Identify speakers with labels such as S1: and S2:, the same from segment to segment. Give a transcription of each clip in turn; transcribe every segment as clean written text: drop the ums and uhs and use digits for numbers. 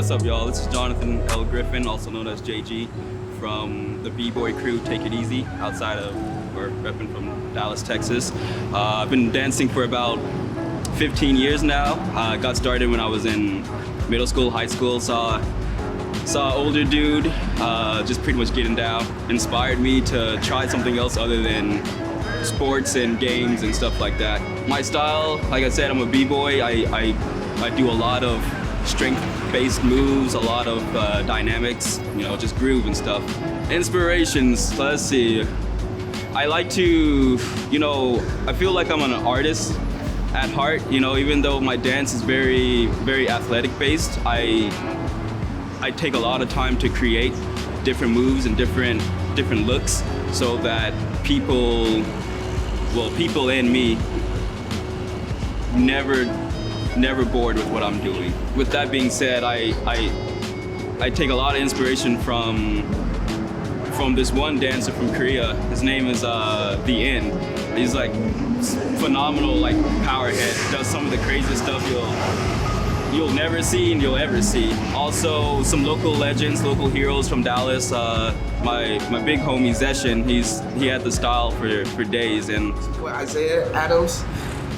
S1: what's up, y'all? This is Jonathan L. Griffin, also known as JG, from the B-Boy crew Take It Easy, outside of, or repping from Dallas, Texas. I've been dancing for about 15 years now. I got started when I was in middle school, high school, saw an older dude just pretty much getting down, inspired me to try something else other than sports and games and stuff like that. My style, like I said, I'm a B-boy. I do a lot of strength-based moves, a lot of dynamics, just groove and stuff. Inspirations, let's see. I like to, I feel like I'm an artist at heart, even though my dance is very, very athletic-based. I take a lot of time to create different moves and different looks so that people and me never bored with what I'm doing. With that being said, I take a lot of inspiration from this one dancer from Korea. His name is The In. He's like phenomenal, like powerhead. Does some of the craziest stuff you'll never see and you'll ever see. Also, some local legends, local heroes from Dallas. My big homie Zeshin, he had the style for days. And
S2: Isaiah Adams,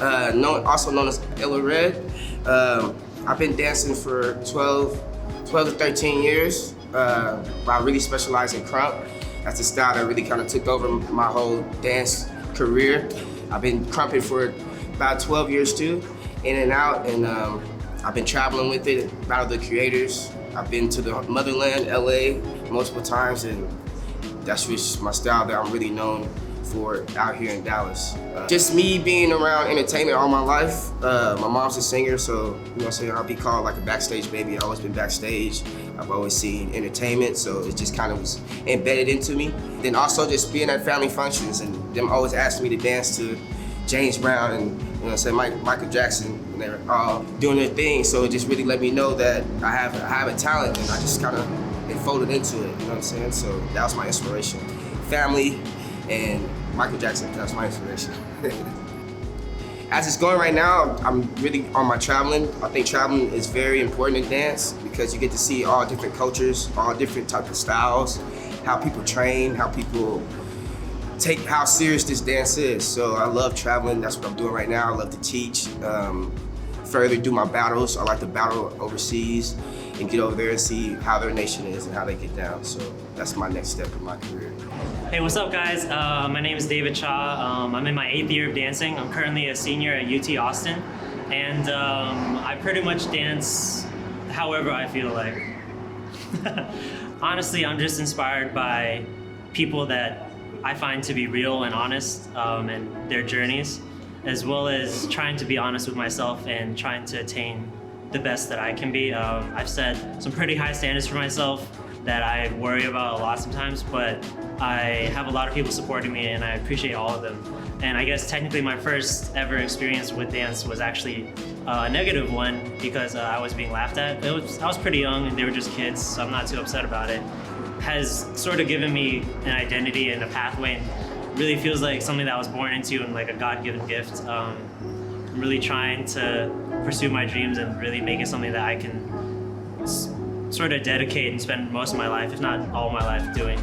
S2: also known as Illa Red. I've been dancing for 12 to 13 years. I really specialize in crump. That's the style that really kind of took over my whole dance career. I've been crumping for about 12 years too, in and out, and I've been traveling with it, Battle of the Creators. I've been to the motherland, LA, multiple times, and that's just my style that I'm really known for out here in Dallas. Just me being around entertainment all my life. My mom's a singer, so I'll be called like a backstage baby. I've always been backstage. I've always seen entertainment, so it just kind of was embedded into me. Then also just being at family functions and them always asking me to dance to James Brown and Michael Jackson, and they were all doing their thing. So it just really let me know that I have a talent, and I just kind of folded into it. You know what I'm saying? So that was my inspiration. Family and Michael Jackson, that's my inspiration. As it's going right now, I'm really on my traveling. I think traveling is very important in dance because you get to see all different cultures, all different types of styles, how people train, how people take how serious this dance is. So I love traveling, that's what I'm doing right now. I love to teach, further do my battles. I like to battle overseas and get over there and see how their nation is and how they get down. So that's my next step in my career.
S3: Hey, what's up guys? My name is David Cha. I'm in my 8th year of dancing. I'm currently a senior at UT Austin. And I pretty much dance however I feel like. Honestly, I'm just inspired by people that I find to be real and honest and their journeys, as well as trying to be honest with myself and trying to attain the best that I can be. I've set some pretty high standards for myself that I worry about a lot sometimes, but I have a lot of people supporting me and I appreciate all of them. And I guess technically my first ever experience with dance was actually a negative one because I was being laughed at. I was pretty young and they were just kids, so I'm not too upset about it. Has sort of given me an identity and a pathway, and really feels like something that I was born into and like a God-given gift. I'm really trying to pursue my dreams and really make it something that I can sort of dedicate and spend most of my life, if not all my life, doing.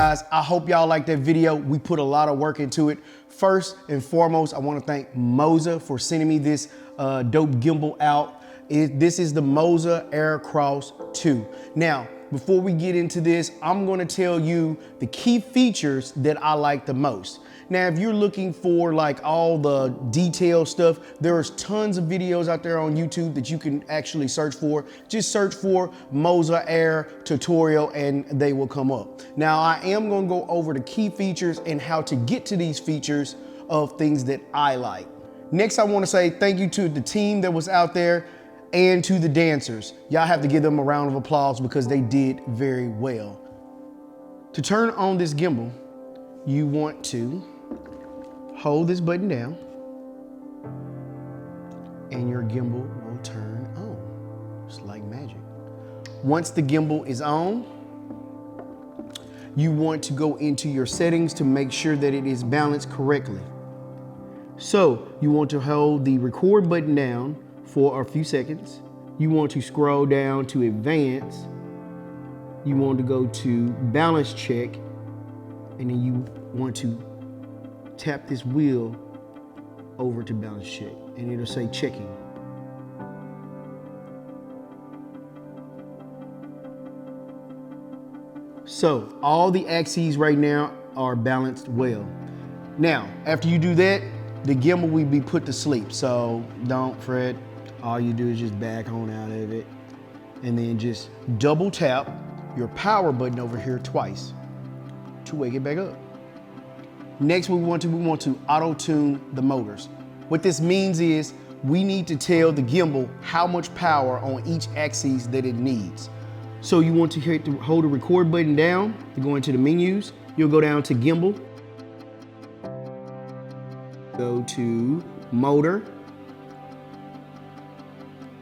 S4: guys, I hope y'all liked that video. We put a lot of work into it. First and foremost, I want to thank Moza for sending me this dope gimbal out. This is the Moza Aircross 2. Now, before we get into this, I'm going to tell you the key features that I like the most. Now, if you're looking for like all the detailed stuff, there's tons of videos out there on YouTube that you can actually search for. Just search for Moza Air tutorial and they will come up. Now, I am going to go over the key features and how to get to these features of things that I like. Next, I want to say thank you to the team that was out there and to the dancers. Y'all have to give them a round of applause because they did very well. To turn on this gimbal, you want to hold this button down and your gimbal will turn on, just like magic. Once the gimbal is on, you want to go into your settings to make sure that it is balanced correctly. So you want to hold the record button down for a few seconds. You want to scroll down to advance. You want to go to balance check, and then you want to tap this wheel over to balance check, and it'll say checking. So all the axes right now are balanced well. Now, after you do that, the gimbal will be put to sleep. So don't fret. All you do is just back on out of it, and then just double tap your power button over here twice to wake it back up. Next, we want to auto-tune the motors. What this means is we need to tell the gimbal how much power on each axis that it needs. So you want to hold the record button down to go into the menus. You'll go down to gimbal, go to motor,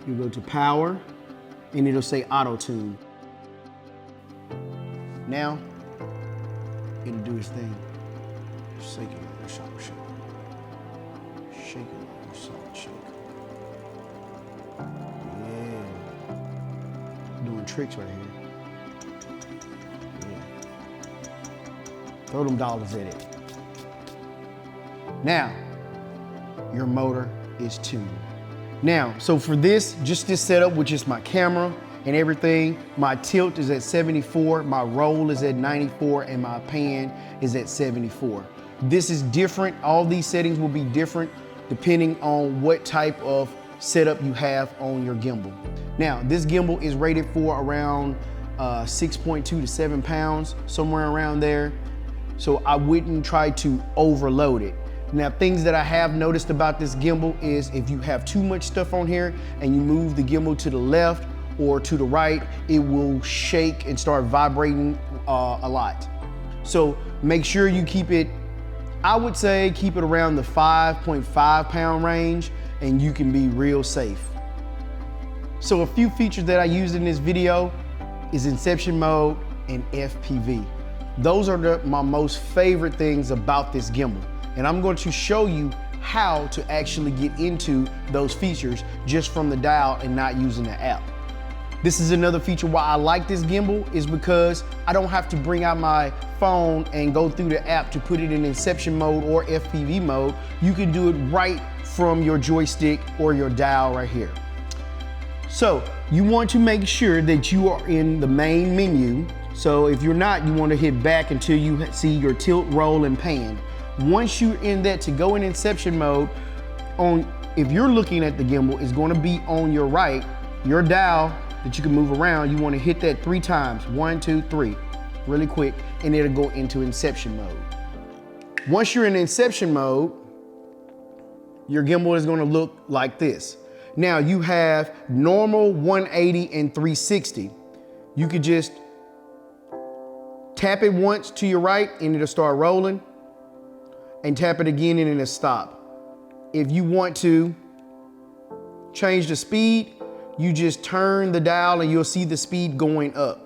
S4: you go to power, and it'll say auto-tune. Now, it'll do its thing. Shake it like a salt shake. Shake it like a salt shake. Yeah. Doing tricks right here. Yeah. Throw them dollars at it. Now, your motor is tuned. Now, so for this, just this setup, which is my camera and everything, my tilt is at 74, my roll is at 94, and my pan is at 74. This is different. All these settings will be different depending on what type of setup you have on your gimbal. Now, this gimbal is rated for around 6.2 to 7 pounds, somewhere around there. So I wouldn't try to overload it. Now, things that I have noticed about this gimbal is if you have too much stuff on here and you move the gimbal to the left or to the right, it will shake and start vibrating a lot. So make sure you keep it, I would say keep it around the 5.5 pound range and you can be real safe. So a few features that I used in this video is Inception mode and FPV. Those are my most favorite things about this gimbal. And I'm going to show you how to actually get into those features just from the dial and not using the app. This is another feature why I like this gimbal is because I don't have to bring out my phone and go through the app to put it in Inception mode or FPV mode. You can do it right from your joystick or your dial right here. So you want to make sure that you are in the main menu. So if you're not, you want to hit back until you see your tilt, roll, and pan. Once you're in that, to go in Inception mode, if you're looking at the gimbal, it's going to be on your right. Your dial that you can move around, you want to hit that 3 times. 1, 2, 3, really quick, and it'll go into Inception mode. Once you're in Inception mode, your gimbal is going to look like this. Now you have normal, 180, and 360. You could just tap it once to your right and it'll start rolling, and tap it again and it'll stop. If you want to change the speed, you just turn the dial and you'll see the speed going up.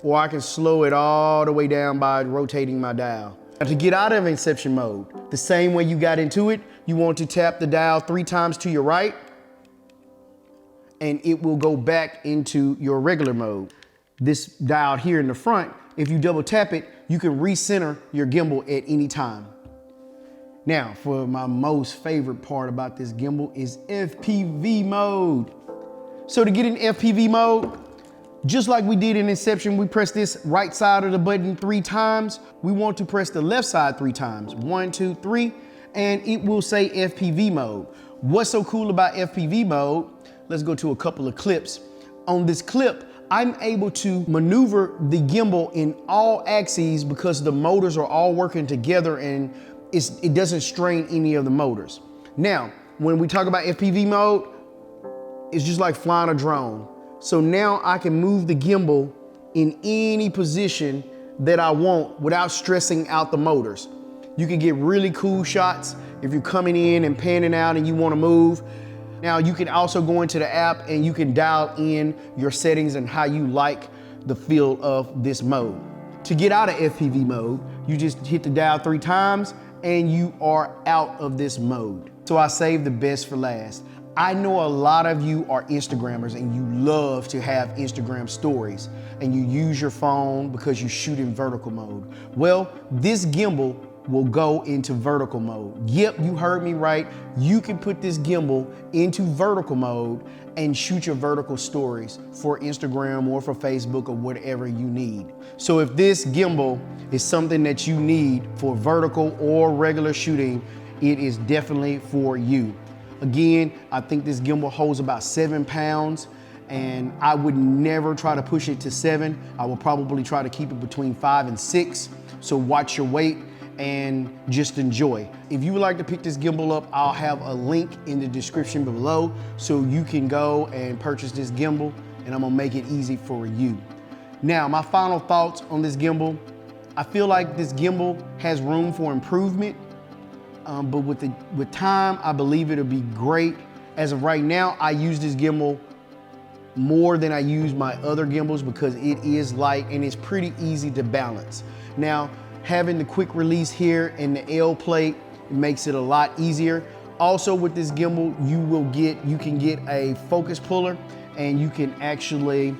S4: Or I can slow it all the way down by rotating my dial. Now to get out of Inception mode, the same way you got into it, you want to tap the dial 3 times to your right and it will go back into your regular mode. This dial here in the front if you double tap it, you can recenter your gimbal at any time. Now, for my most favorite part about this gimbal is FPV mode. So to get in FPV mode, just like we did in Inception, we press this right side of the button 3 times. We want to press the left side 3 times. 1, 2, 3, and it will say FPV mode. What's so cool about FPV mode? Let's go to a couple of clips. On this clip, I'm able to maneuver the gimbal in all axes because the motors are all working together and it doesn't strain any of the motors. Now, when we talk about FPV mode, it's just like flying a drone. So now I can move the gimbal in any position that I want without stressing out the motors. You can get really cool shots if you're coming in and panning out and you want to move. Now you can also go into the app and you can dial in your settings and how you like the feel of this mode. To get out of FPV mode, you just hit the dial 3 times and you are out of this mode. So I saved the best for last. I know a lot of you are Instagrammers and you love to have Instagram stories and you use your phone because you shoot in vertical mode. Well, this gimbal will go into vertical mode. Yep, you heard me right. You can put this gimbal into vertical mode and shoot your vertical stories for Instagram or for Facebook or whatever you need. So if this gimbal is something that you need for vertical or regular shooting, it is definitely for you. Again, I think this gimbal holds about 7 pounds and I would never try to push it to 7. I will probably try to keep it between 5 and 6. So watch your weight and just enjoy. If you would like to pick this gimbal up, I'll have a link in the description below so you can go and purchase this gimbal and I'm gonna make it easy for you. Now, my final thoughts on this gimbal. I feel like this gimbal has room for improvement, but with time, I believe it'll be great. As of right now, I use this gimbal more than I use my other gimbals because it is light and it's pretty easy to balance. Now, having the quick release here and the L plate makes it a lot easier. Also with this gimbal, you can get a focus puller and you can actually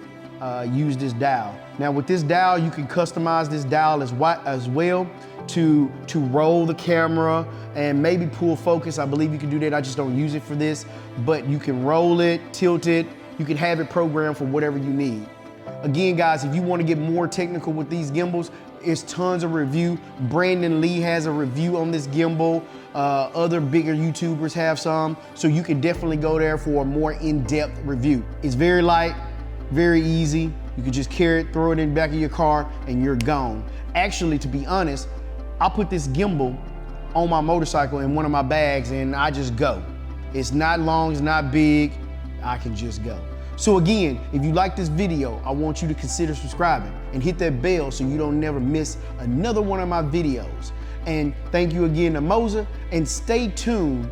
S4: use this dial. Now with this dial, you can customize this dial as well to roll the camera and maybe pull focus. I believe you can do that. I just don't use it for this, but you can roll it, tilt it. You can have it programmed for whatever you need. Again, guys, if you want to get more technical with these gimbals, it's tons of review. Brandon Lee has a review on this gimbal. Other bigger YouTubers have some. So you can definitely go there for a more in-depth review. It's very light, very easy. You can just carry it, throw it in the back of your car, and you're gone. Actually, to be honest, I put this gimbal on my motorcycle in one of my bags and I just go. It's not long, it's not big. I can just go. So again, if you like this video, I want you to consider subscribing and hit that bell so you don't never miss another one of my videos. And thank you again to Moza, and stay tuned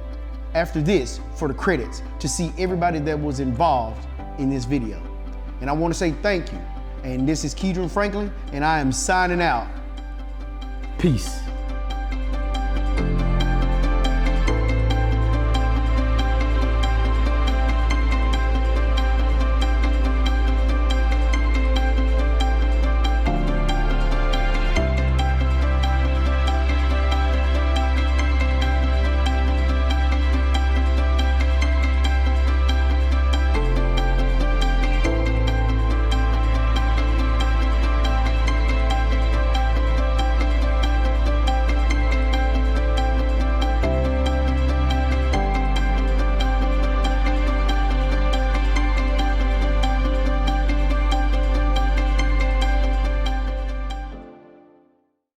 S4: after this for the credits to see everybody that was involved in this video. And I want to say thank you. And this is Keydron Franklin, and I am signing out. Peace.